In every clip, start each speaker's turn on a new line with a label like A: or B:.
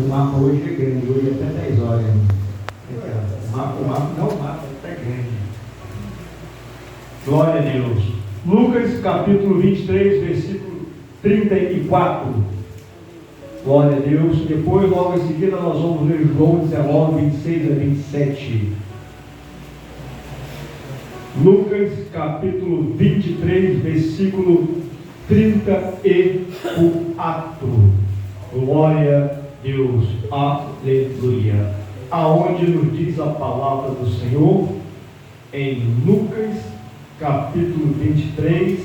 A: O mapa hoje é grande, hoje é até 10 horas. O mapa é grande. Glória a Deus. Lucas capítulo 23, versículo 34. Glória a Deus. Depois, logo em seguida, nós vamos ler João 19, 26 a 27. Lucas capítulo 23, versículo 34. Glória a Deus. Aleluia. Aonde nos diz a palavra do Senhor? Em Lucas capítulo 23,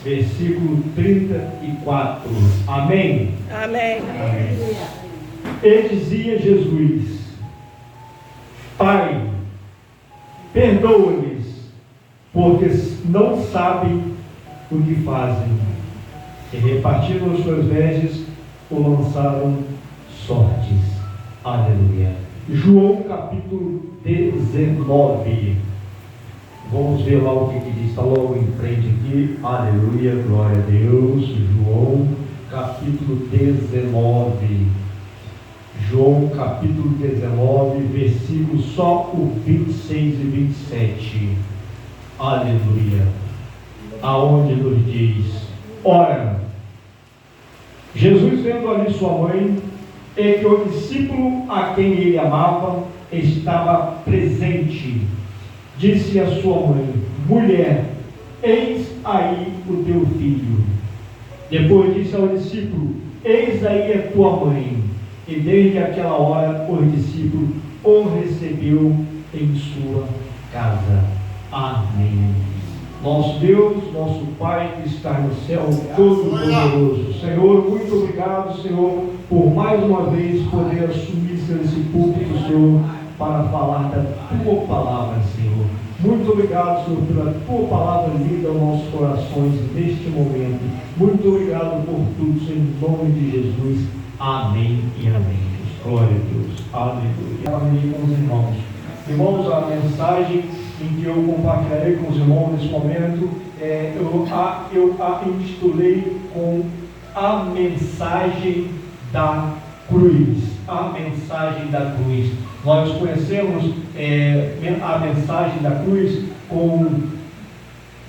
A: versículo 34. Amém?
B: Amém.
A: Amém. E dizia Jesus: Pai, perdoa-lhes, porque não sabem o que fazem. E repartindo as suas vestes, o lançaram sortes. Aleluia. João capítulo 19. Vamos ver lá o que diz, está logo em frente aqui. Aleluia, glória a Deus. João capítulo 19. João capítulo 19, versículo só o 26 e 27. Aleluia. Aonde nos diz: ora, Jesus vendo ali sua mãe, e que o discípulo a quem ele amava estava presente, disse a sua mãe: mulher, eis aí o teu filho. Depois disse ao discípulo: eis aí a tua mãe. E desde aquela hora o discípulo o recebeu em sua casa. Amém. Nosso Deus, nosso Pai que está no céu todo-poderoso, Senhor, muito obrigado, Senhor, por mais uma vez poder assumir esse púlpito, Senhor, para falar da tua palavra, Senhor. Muito obrigado, Senhor, pela tua palavra lida aos nossos corações neste momento. Muito obrigado por tudo, Senhor, em nome de Jesus. Amém e amém. Glória a Deus. Aleluia. Amém com os irmãos. Irmãos, a mensagem em que eu compartilharei com os irmãos nesse momento, eu a intitulei com a mensagem da cruz. A mensagem da cruz. Nós conhecemos a mensagem da cruz com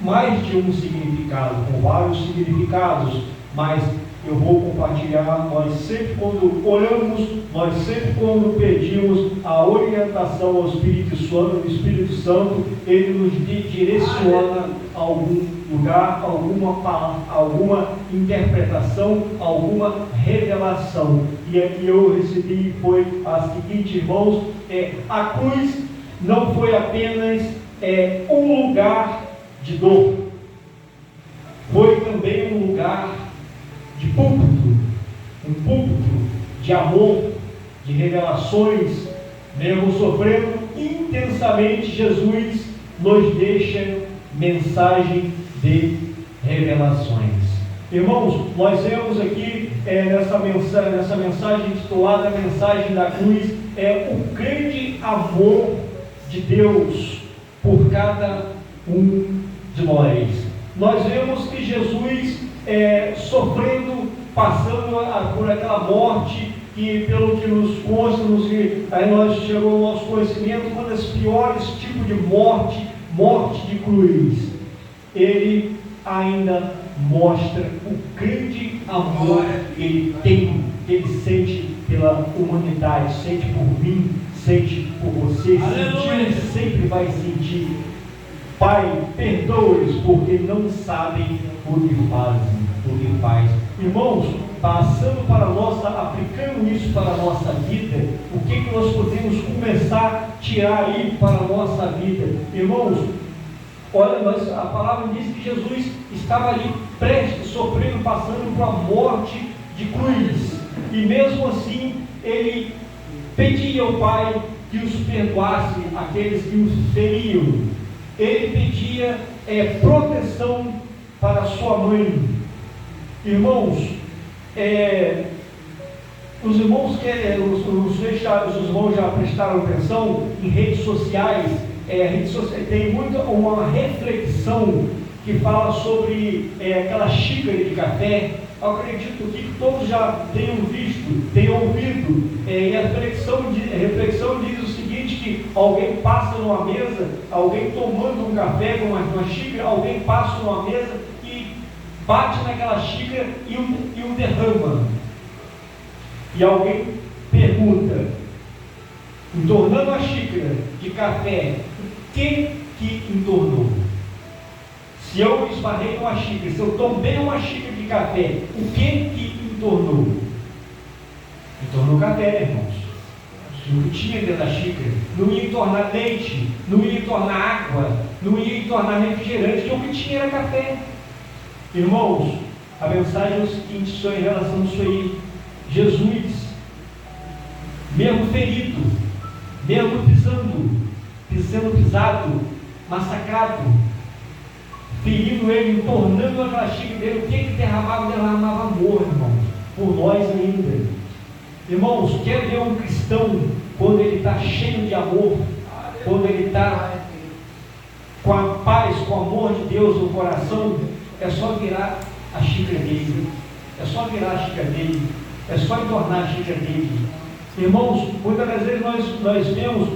A: mais de um significado, com vários significados, mas eu vou compartilhar. Nós sempre quando oramos, nós sempre quando pedimos a orientação ao Espírito Santo, ele nos direciona a algum lugar, alguma interpretação, alguma revelação. E aqui eu recebi foi a seguinte, irmãos: a cruz não foi apenas um lugar de dor, foi também um lugar de púlpito, um púlpito de amor, de revelações. Mesmo sofrendo intensamente, Jesus nos deixa mensagem de revelações. Irmãos, nós vemos aqui nessa mensagem intitulada Mensagem da Cruz, o grande amor de Deus por cada um de nós. Nós vemos que Jesus sofrendo, passando por aquela morte, que pelo que nos consta, aí nós chegou ao nosso conhecimento, uma das piores tipos de morte de cruz. Ele ainda mostra o grande amor que ele tem, que ele sente pela humanidade, sente por mim, sente por você, sentiu e sempre vai sentir. Pai, perdoa-os, porque não sabem o que faz. Irmãos, passando para a nossa, aplicando isso para a nossa vida, o que nós podemos começar a tirar aí para a nossa vida? Irmãos, olha, a palavra diz que Jesus estava ali prestes, sofrendo, passando por uma morte de cruz, e mesmo assim, ele pedia ao Pai que os perdoasse aqueles que os feriam. Ele pedia proteção para a sua mãe. Irmãos, os irmãos já prestaram atenção em redes sociais? Tem muito uma reflexão que fala sobre aquela xícara de café. Eu acredito que todos já tenham visto, tenham ouvido E a reflexão diz o seguinte, que alguém passa numa mesa, alguém tomando um café com uma xícara, alguém passa numa mesa e bate naquela xícara e o derrama. E alguém pergunta, entornando a xícara de café, quem que entornou? Se eu esbarrei numa xícara, se eu tomei uma xícara de café, o que entornou? Entornou café, irmãos. Não tinha dentro da xícara, não ia entornar leite, não ia entornar água, não ia entornar refrigerante, porque o que tinha era café. Irmãos, a mensagem é o seguinte, só em relação a isso aí. Jesus, mesmo ferido, mesmo sendo pisado, massacrado, ferindo ele, entornando aquela xícara dele, o que derramava? Derramava amor, irmãos, por nós ainda. Irmãos, quer ver um cristão quando ele está cheio de amor, quando ele está com a paz, com o amor de Deus no coração? É só virar a xícara dele, é só virar a xícara dele, é só entornar a xícara dele. Irmãos, muitas das vezes nós vemos,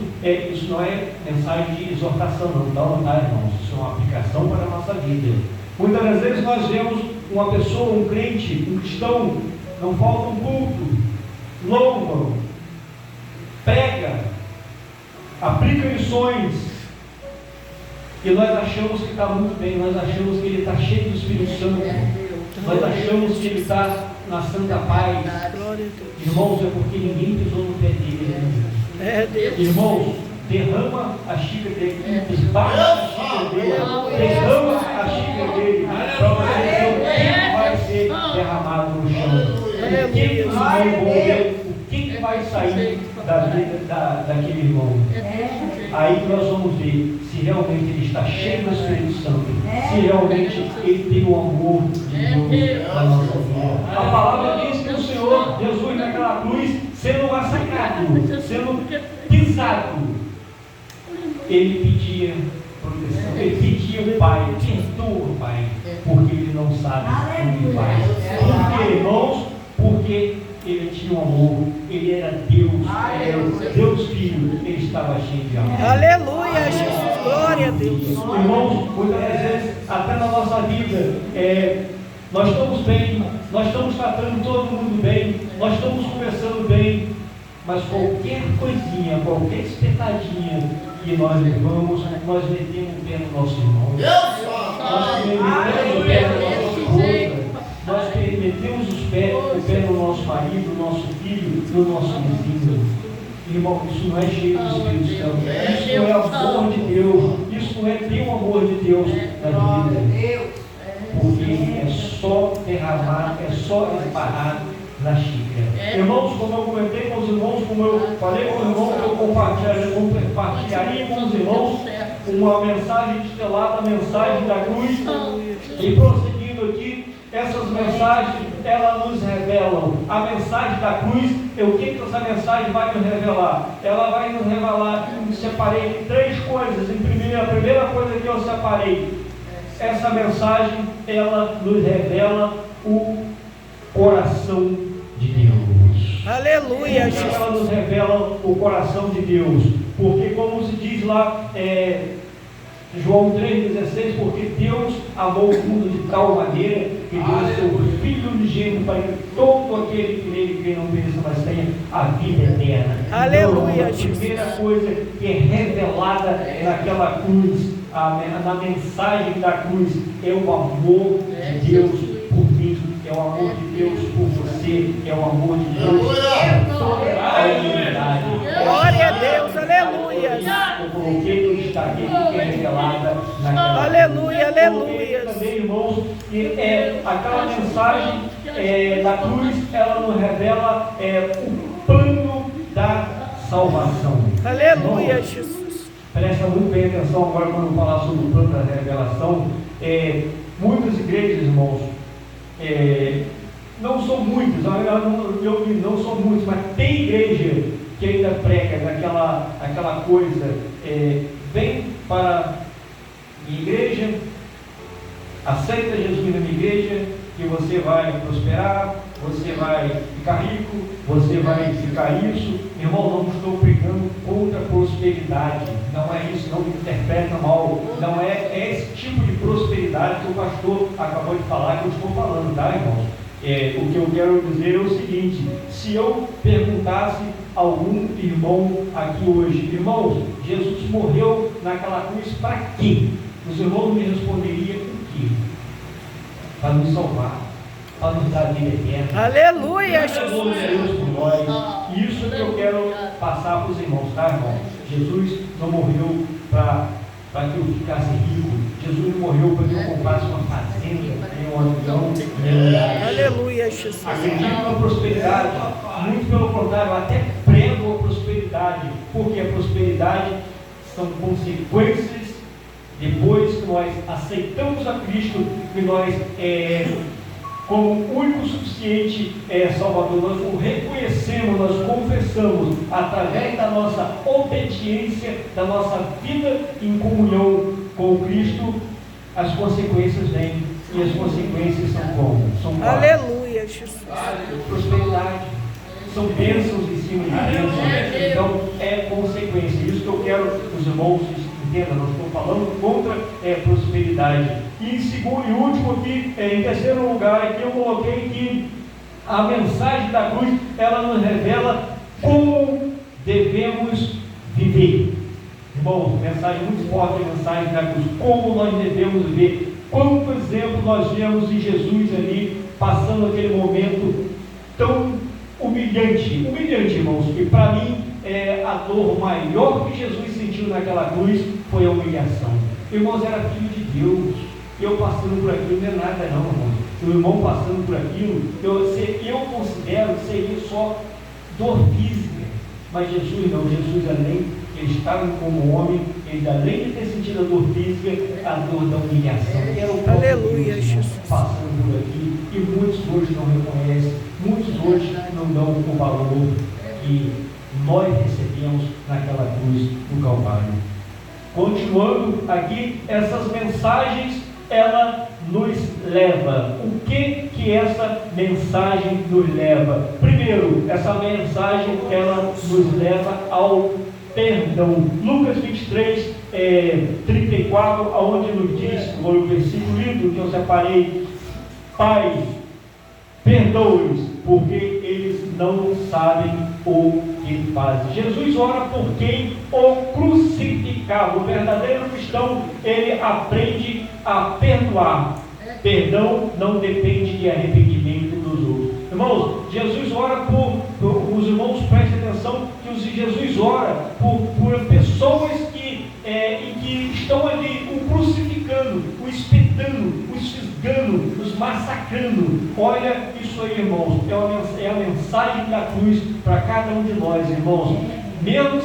A: isso não é mensagem de exortação, não, tá, irmãos? Isso é uma aplicação para a nossa vida. Muitas das vezes nós vemos uma pessoa, um crente, um cristão, não falta um culto, louva, prega, aplica lições, e nós achamos que está muito bem, nós achamos que ele está cheio do Espírito Santo, nós achamos que ele está na santa paz. Irmãos, é porque ninguém pisou no pé dele. Irmãos, derrama a xícara dele, esbarra a xícara dele, derrama a xícara dele, para você ver o que vai ser derramado no chão. O que os irmãos vão ver, o que vai sair da vida daquele irmão. Aí nós vamos ver se realmente ele está cheio do Espírito Santo, se realmente ele tem o amor de Deus na nossa vida. A palavra diz que o Senhor Jesus naquela cruz, sendo massacrado, sendo pisado, ele pedia proteção, ele pedia o Pai, perdoa, Pai, porque ele não sabe como faz. Por quê, irmãos? Porque ele tinha um amor, ele era Deus, ele era Deus Filho, ele estava cheio de amor.
B: Aleluia, Jesus, glória a Deus.
A: Irmãos, muitas vezes, até na nossa vida, nós estamos bem, nós estamos tratando todo mundo bem, nós estamos conversando bem, mas qualquer coisinha, qualquer espetadinha que nós levamos, nós metemos o pé no nosso irmão. Nós metemos o pé na nossa esposa. Nós metemos o pé no nosso marido, no nosso filho, no nosso vizinho. Irmão, isso não é cheio do Espírito Santo. Isso não é amor de Deus. Isso não é ter o amor de Deus na vida. Porque é só derramar, é só esbarrar na xícara. Irmãos, como eu comentei com os irmãos, como eu falei com os irmãos, eu compartilharia com os irmãos uma mensagem titulada Mensagem da Cruz. E prosseguindo aqui, essas mensagens, elas nos revelam a mensagem da cruz. O que essa mensagem vai nos revelar? Ela vai nos revelar, eu separei 3 coisas. A primeira coisa que eu separei, essa mensagem, ela nos revela o coração de Deus.
B: Aleluia, Jesus.
A: Ela nos revela o coração de Deus, porque como se diz lá, João 3,16, porque Deus amou o mundo de tal maneira que deu seu Filho unigênito para que todo aquele que nele crê não pereça, mas tenha a vida eterna.
B: Aleluia,
A: então, a primeira coisa que é revelada naquela cruz, na mensagem da cruz, é o amor de Deus por mim, é o amor de Deus por você, é o amor de Deus por toda a humanidade.
B: Glória a Deus, aleluia.
A: Eu coloquei no Instagram que é revelada naquela.
B: Aleluia, aleluia.
A: Também, irmãos, que aquela mensagem da cruz, ela nos revela o plano da salvação.
B: Aleluia,
A: Irmãos,
B: Jesus.
A: presta muito bem atenção agora quando eu falar sobre o plano da revelação. Muitas igrejas, irmãos, não são muitas, não são muitas, mas tem igreja que ainda prega aquela coisa, vem para minha igreja, aceita Jesus na minha igreja, que você vai prosperar, você vai ficar rico, você vai ficar isso. Irmão, não estou pregando contra a prosperidade, não é isso, não me interpreta mal, não é esse tipo de prosperidade que o pastor acabou de falar que eu estou falando, tá, irmãos? O que eu quero dizer é o seguinte: se eu perguntasse a algum irmão aqui hoje, irmãos, Jesus morreu naquela cruz para quê? Os irmãos me responderiam o quê? Para nos salvar, para nos dar vida eterna.
B: Aleluia,
A: Jesus. Deus por nós. Isso que eu quero passar para os irmãos, tá, irmão? Jesus não morreu para que eu ficasse rico. Jesus não morreu para que eu comprasse uma fazenda, nem um avião, nem
B: aleluia, Jesus.
A: acredito na prosperidade. Muito pelo contrário, eu até prego a prosperidade, porque a prosperidade são consequências. Depois que nós aceitamos a Cristo, que nós, como único suficiente Salvador, nós o reconhecemos, nós confessamos, através da nossa obediência, da nossa vida em comunhão com Cristo, as consequências vêm. E as consequências são como? São quais?
B: Aleluia, Jesus.
A: Prosperidade. São bênçãos em cima de bênçãos. Então, é consequência. Isso que eu quero que os irmãos entendam. Nós estamos falando contra prosperidade. E em segundo e último aqui, em terceiro lugar, aqui eu coloquei que a mensagem da cruz, ela nos revela como devemos viver. Irmãos, mensagem muito forte, a mensagem da cruz. Como nós devemos viver. Quanto exemplo nós vemos em Jesus ali, passando aquele momento tão humilhante, irmãos, que para mim a dor maior que Jesus sentiu naquela cruz foi a humilhação. Irmãos, era filho de Deus. Eu passando por aquilo não é nada não, irmãos. O irmão passando por aquilo, eu considero que seria só dor física. Mas Jesus não, Jesus além, ele estava como homem, ele além de ter sentido a dor física, a dor da humilhação. Era o
B: aleluia,
A: Deus,
B: Jesus.
A: passando por aqui, e muitos hoje não reconhecem, muitos hoje não dão o valor que nós recebemos naquela cruz do Calvário. Continuando aqui, essas mensagens, ela nos leva. O que essa mensagem nos leva? Primeiro, essa mensagem, ela nos leva ao perdão. Lucas 23, 34, onde nos diz, foi o versículo lindo que eu separei: Pai, perdoe-os, porque eles não sabem o que fazem. Jesus ora por quem o crucificava. O verdadeiro cristão, ele aprende a perdoar. Perdão não depende de arrependimento dos outros. Irmãos, Jesus ora os irmãos prestem atenção que Jesus ora por pessoas que estão ali o crucificando, o espetando, o fisgando, os massacrando. Olha isso aí, irmãos, é a mensagem da cruz para cada um de nós, irmãos. Mesmo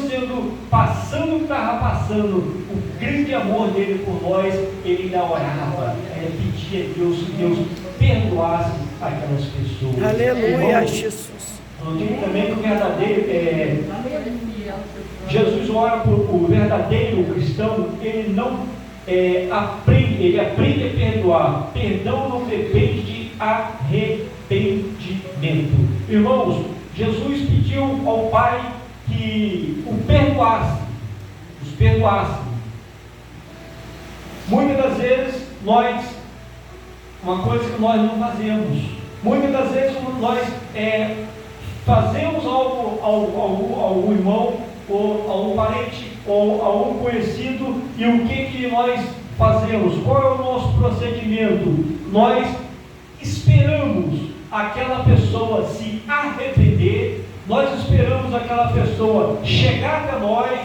A: passando o que estava passando, o grande amor dele por nós, ele ainda orava, pedia a Deus que Deus perdoasse aquelas pessoas.
B: Aleluia,
A: irmãos,
C: Jesus.
A: eu digo também que o verdadeiro, Jesus ora por o verdadeiro cristão, ele não aprende, ele aprende a perdoar. Perdão não depende de arrependimento. Irmãos, Jesus pediu ao Pai que o perdoasse, os perdoasse. Muitas das vezes uma coisa que nós não fazemos, muitas das vezes nós fazemos algo a algum irmão, ou a um parente, ou a um conhecido, e o que nós fazemos? Qual é o nosso procedimento? Nós esperamos aquela pessoa se arrepender. Nós esperamos aquela pessoa chegar até nós: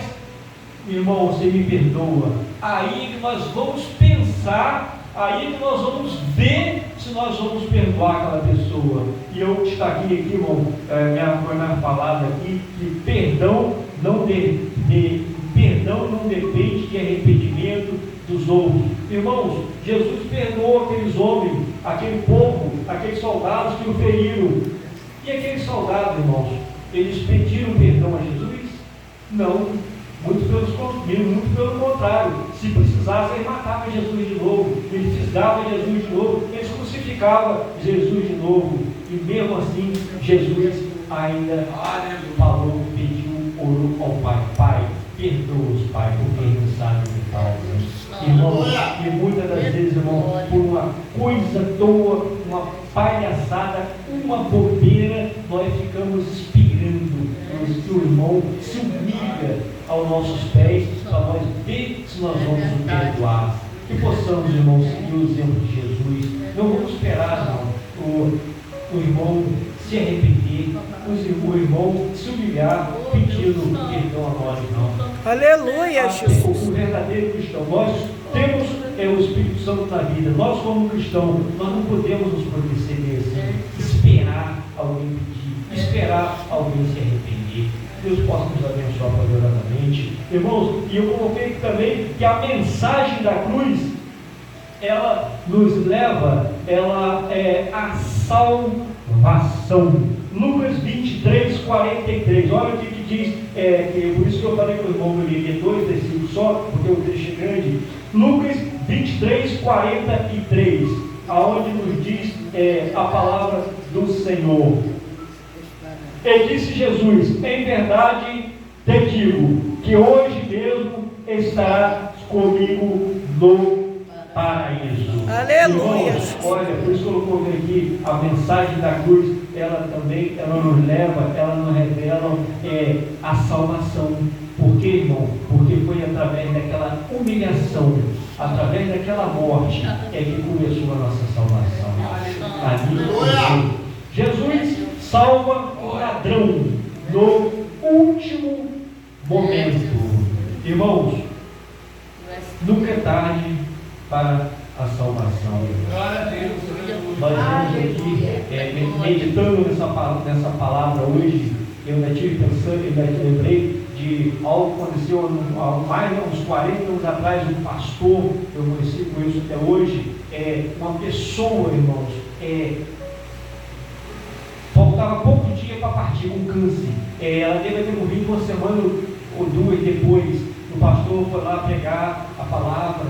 A: irmão, você me perdoa. Aí que nós vamos pensar, aí que nós vamos ver se nós vamos perdoar aquela pessoa. E eu destaquei aqui, irmão, minha palavra aqui, que perdão não depende de arrependimento dos outros. Irmãos, Jesus perdoou aqueles homens, aquele povo, aqueles soldados que o feriram. E aqueles soldados, irmãos, eles pediram perdão a Jesus? Não, muito pelo contrário. Se precisasse, eles matavam Jesus de novo, eles fisgavam Jesus de novo, eles crucificavam Jesus de novo. e mesmo assim Jesus ainda falou, pediu, orou ao Pai: Pai, perdoa-os, Pai, porque eles não sabem o que fazem. Irmãos, e muitas das vezes, irmão, por uma coisa à toa, uma palhaçada, uma bobeira, nós ficamos esperando que o irmão se humilha aos nossos pés para nós ver se nós vamos o perdoar. Que possamos, irmãos, seguir o exemplo de Jesus. Não vamos esperar, irmão, o irmão se arrepender, o irmão se humilhar pedindo perdão a nós, não.
B: Aleluia, Jesus.
A: O verdadeiro cristão, nós temos o Espírito Santo na vida. Nós, como cristãos, nós não podemos nos proceder assim, esperar alguém pedir, esperar alguém se arrepender. Deus possa nos abençoar poderosamente. Irmãos, e eu coloquei aqui também que a mensagem da cruz, ela nos leva, ela é a salvação. Lucas 23, 43. Olha o que diz, por isso que eu falei para o irmão, eu li 2 versículos só, porque o trecho é grande. Lucas 23, 43, aonde nos diz a palavra do Senhor. E disse Jesus: em verdade te digo, que hoje mesmo estarás comigo no paraíso.
B: Aleluia.
A: Irmãos, olha, por isso que eu coloquei aqui a mensagem da cruz, ela também, ela nos leva, ela nos revela a salvação. Por quê, irmão? Porque foi através daquela humilhação, através daquela morte, que começou a nossa salvação. Ali, Jesus salva o ladrão no último momento. Irmãos, nunca é tarde para a salvação. Nós vemos aqui, meditando nessa palavra hoje, eu ainda estive pensando, ainda lembrei de algo que aconteceu há mais de uns 40 anos atrás. Um pastor, eu conheço até hoje, uma pessoa, irmãos, faltava pouco dia para partir com câncer. Ela deve ter morrido uma semana ou 2 depois. O pastor foi lá pegar a palavra,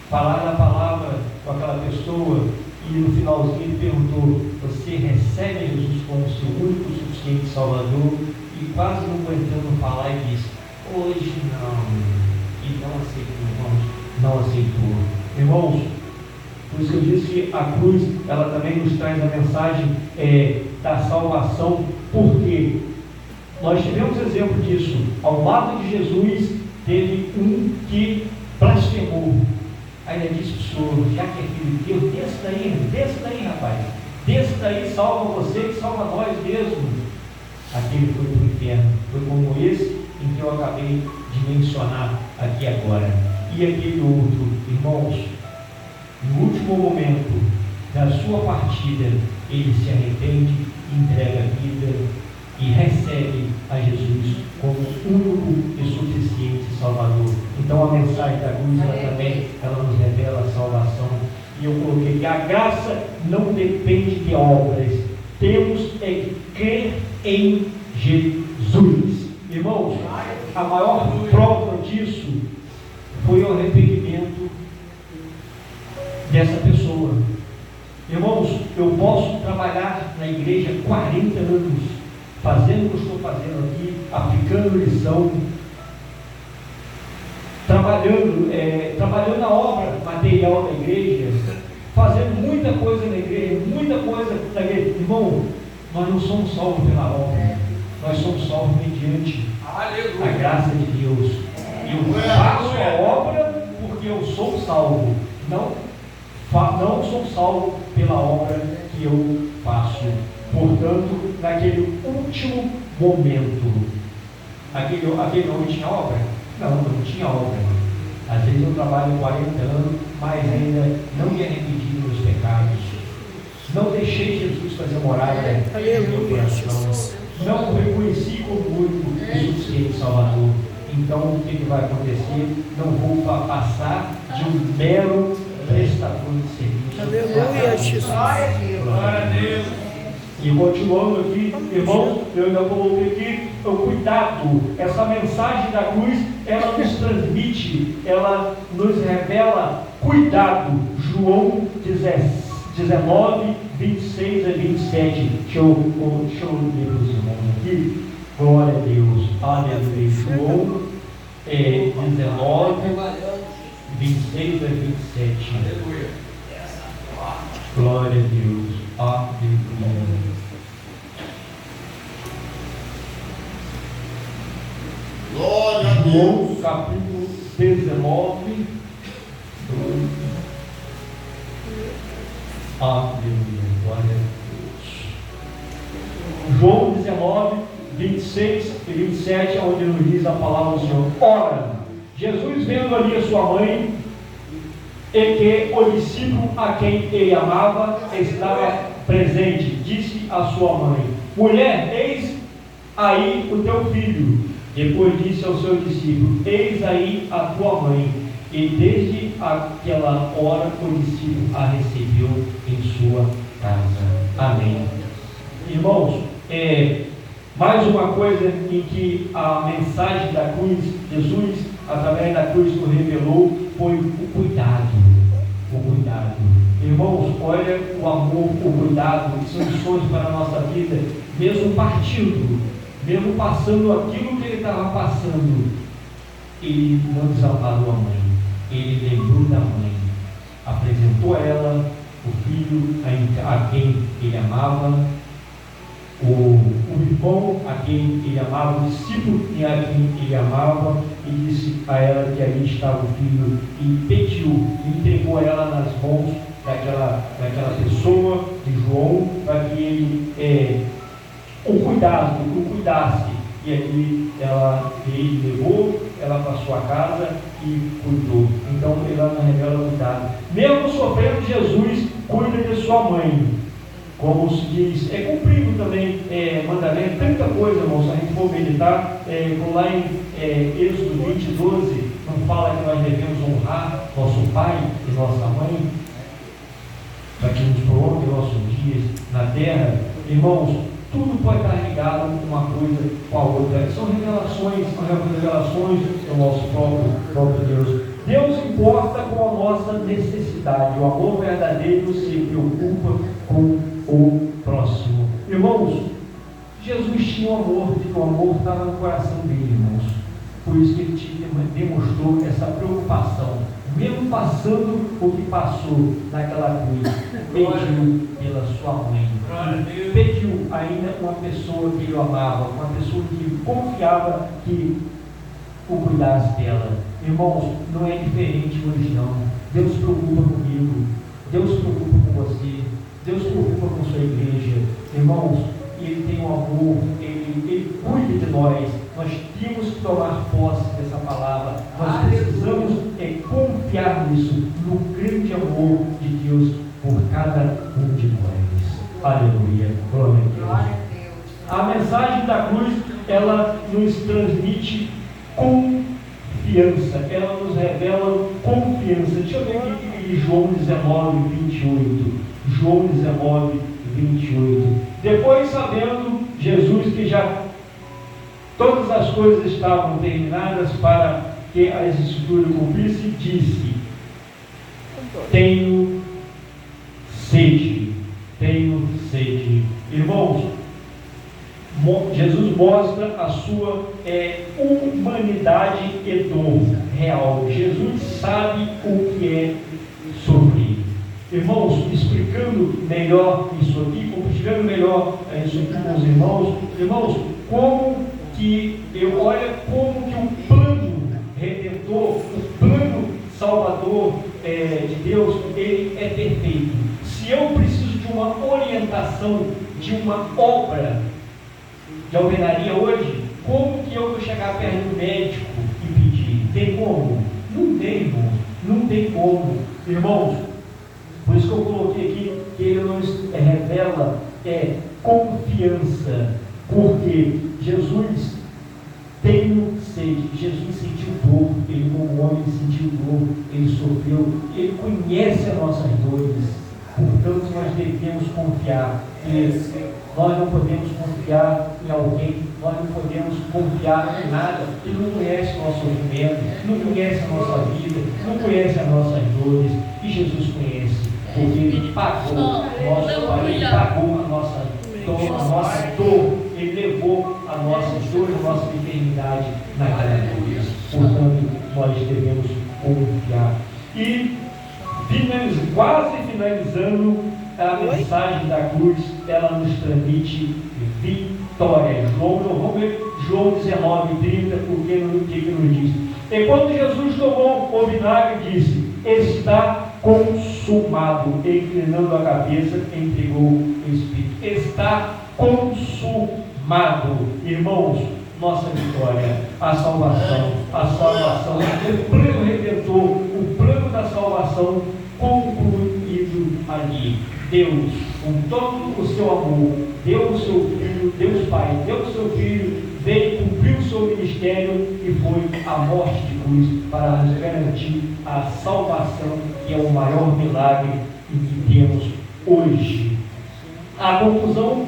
A: falar a palavra com aquela pessoa, e no finalzinho ele perguntou: você recebe Jesus como seu único e suficiente Salvador? E quase não aguentando falar, e disse: hoje não. E não aceitou, irmãos, não aceitou. Irmãos, por isso que eu disse que a cruz, ela também nos traz a mensagem da salvação, porque nós tivemos exemplo disso. Ao lado de Jesus teve um que blasfemou. Ainda disse para o Senhor: já que é filho de Deus, desça daí, rapaz, desça daí, salva você e salva nós mesmo. Aquele foi para o inferno. Foi como esse em que eu acabei de mencionar aqui agora. E aquele outro, irmãos, no último momento da sua partida, ele se arrepende, entrega a vida e recebe a Jesus como único e suficiente Salvador. Então a mensagem da cruz, ela também, ela nos revela a salvação. E eu coloquei que a graça não depende de obras, temos que crer em Jesus. Irmãos, a maior prova disso foi o arrependimento dessa pessoa. Irmãos, eu posso trabalhar na igreja 40 anos, fazendo o que eu estou fazendo aqui, aplicando lição, trabalhando na obra material da igreja, fazendo muita coisa na igreja, Irmão, nós não somos salvos pela obra, nós somos salvos mediante a graça de Deus. Eu faço a obra porque eu sou salvo, não sou salvo pela obra que eu faço. Portanto, naquele último momento, aquele não tinha obra? Não tinha obra. Às vezes eu trabalho 40 anos, mas ainda não me arrependi dos meus pecados. Não deixei Jesus fazer morada no meu coração. Não o reconheci como único e suficiente Salvador. Então, o que vai acontecer? Não vou passar de um mero prestador de serviço.
B: Aleluia, Jesus.
A: Glória a Deus. E continuando aqui, irmãos, eu ainda coloquei aqui o cuidado. Essa mensagem da cruz, ela nos transmite, ela nos revela cuidado. João 19, 26 a 27. Deixa eu ler para os irmãos aqui. Glória a Deus. Aleluia. João 19, 26 a 27.
C: Aleluia.
A: Glória a Deus. Aleluia.
C: Glória a
A: João
C: Deus.
A: capítulo 19. Aleluia. Glória a Deus. João 19, 26 e 27, onde nos diz a palavra do Senhor. Ora, Jesus vendo ali a sua mãe, e que o discípulo a quem ele amava estava presente, disse à sua mãe: mulher, eis aí o teu filho. Depois disse ao seu discípulo: eis aí a tua mãe. E desde aquela hora o discípulo a recebeu em sua casa. Amém. Irmãos, mais uma coisa em que a mensagem da cruz, Jesus, através da cruz, nos revelou, foi o cuidado. O cuidado. Irmãos, olha o amor, o cuidado, que são lições para a nossa vida, mesmo partindo, mesmo passando aquilo que ele estava passando, ele não desamparou a mãe, ele lembrou da mãe, apresentou a ela o filho a quem ele amava, o irmão a quem ele amava, o discípulo a quem ele amava, e disse a ela que ali estava o filho, e pediu, entregou ela nas mãos daquela pessoa, de João, para que ele o cuidasse. E ali ele levou ela para sua casa e cuidou. Então ela nos revela o cuidado. Mesmo sofrendo, Jesus cuida de sua mãe. Como se diz, cumprindo também mandamento, tanta coisa, irmãos, se a gente for meditar, lá em Êxodo 20, 12, não fala que nós devemos honrar nosso pai e nossa mãe, para que nos prolongue nossos dias na terra. Irmãos, tudo pode estar ligado uma coisa com a outra. São revelações do nosso próprio Deus. Deus importa com a nossa necessidade. O amor verdadeiro se preocupa com o próximo. Irmãos, Jesus tinha um amor, e o amor estava no coração dele, irmãos. Por isso que ele demonstrou essa preocupação, mesmo passando o que passou naquela cruz. Pediu pela sua mãe, pediu ainda uma pessoa que ele amava, uma pessoa que confiava que o cuidasse dela. Irmãos, não é diferente hoje não. Deus se preocupa comigo, Deus se preocupa com você, Deus se preocupa com sua igreja. Irmãos, Ele tem um amor, Ele cuida de nós. Nós temos que tomar posse dessa palavra. Nós precisamos confiar nisso, no grande amor de Deus por cada um de nós. Aleluia. Glória a Deus. A mensagem da cruz, ela nos transmite confiança, ela nos revela confiança. Deixa eu ver aqui João 19, 28. João 19, 28. Depois, sabendo Jesus que já todas as coisas estavam terminadas para que as escrituras cumprissem, disse: tenho sede. Irmãos, Jesus mostra a sua humanidade e dor real. Jesus sabe o que é sofrer. Irmãos, explicando melhor isso aqui, compartilhando melhor isso aqui com os irmãos, como que o plano redentor, o plano salvador de Deus, ele é perfeito. Se eu preciso de uma orientação, de uma obra de alvenaria hoje, como que eu vou chegar perto do médico e pedir? Tem como? Não tem, irmão. Não tem como. Irmãos, por isso que eu coloquei aqui que ele nos revela confiança, porque Jesus tem sede. Jesus sentiu dor, ele como homem sentiu dor, ele sofreu, ele conhece as nossas dores. Portanto, nós devemos confiar. Nós não podemos confiar em alguém, nós não podemos confiar em nada. Ele não conhece o nosso sofrimento, não conhece a nossa vida, não conhece as nossas dores, e Jesus conhece. porque Ele pagou, nosso Pai, Ele pagou a nossa dor, Ele levou a nossa dor, a nossa enfermidade naquela cruz. Portanto, nós devemos confiar. E quase finalizando, a mensagem da cruz, ela nos transmite vitória. Vamos ver João 19, 30, porque o que nos diz? E quando Jesus tomou o vinagre, disse: está consumado. Inclinando a cabeça, entregou o Espírito. Está consumado. Irmãos, nossa vitória, a salvação, o plano redentor, o plano da salvação concluído ali. Deus, com todo o seu amor, deu o seu Filho, Deus Pai, deu o seu Filho, veio cumprir o seu ministério e foi a morte de cruz para nos garantir a salvação, que é o maior milagre que temos hoje. A conclusão,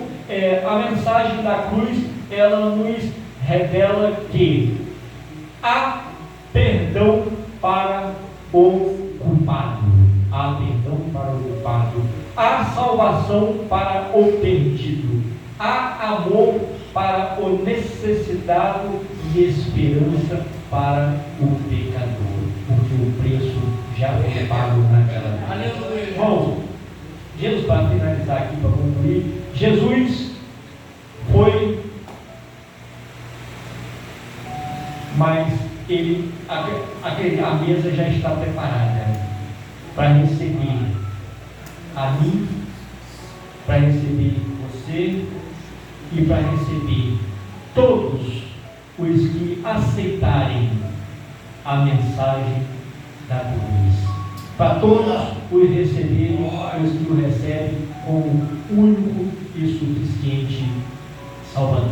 A: a mensagem da cruz, ela nos revela que há perdão para o culpado. Há perdão para o culpado. Há salvação para o perdido. Há amor para o necessitado e esperança para o pecador. Porque o preço já foi pago naquela vida. Irmãos, Jesus, para finalizar aqui, para concluir, Jesus foi, mas a mesa já está preparada para receber a mim, para receber você e para receber todos os que aceitarem a mensagem da cruz. Para todos os receberem, os que o recebem como único e suficiente Salvador.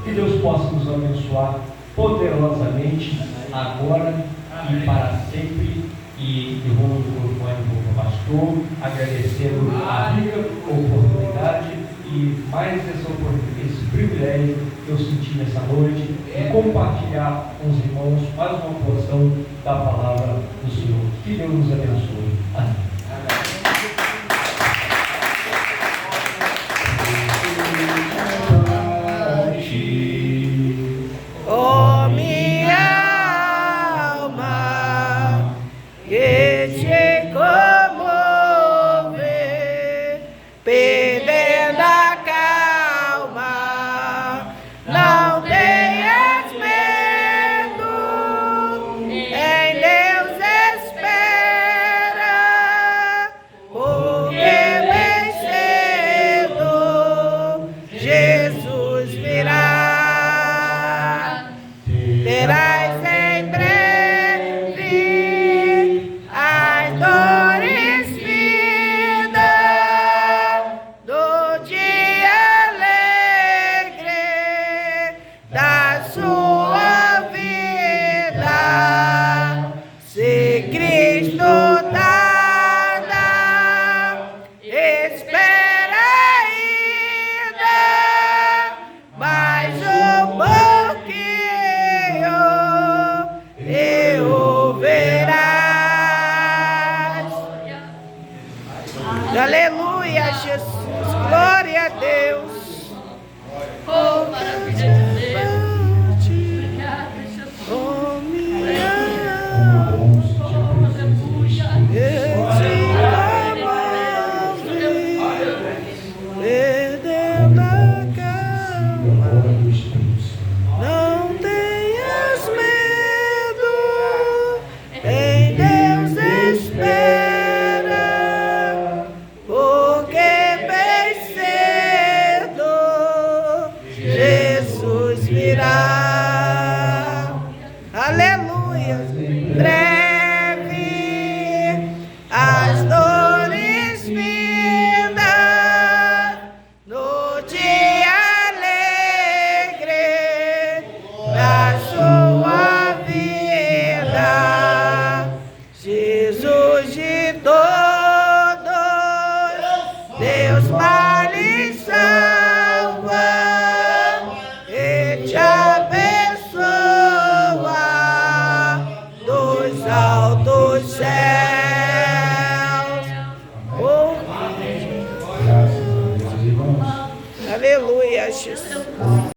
A: Que Deus possa nos abençoar poderosamente agora e para sempre. E eu vou no microfone para o pastor, agradecendo a rica oportunidade e mais esse privilégio que eu senti nessa noite de compartilhar com os irmãos mais uma porção da palavra do Senhor. Que Deus nos abençoe. Amém.
B: Da sua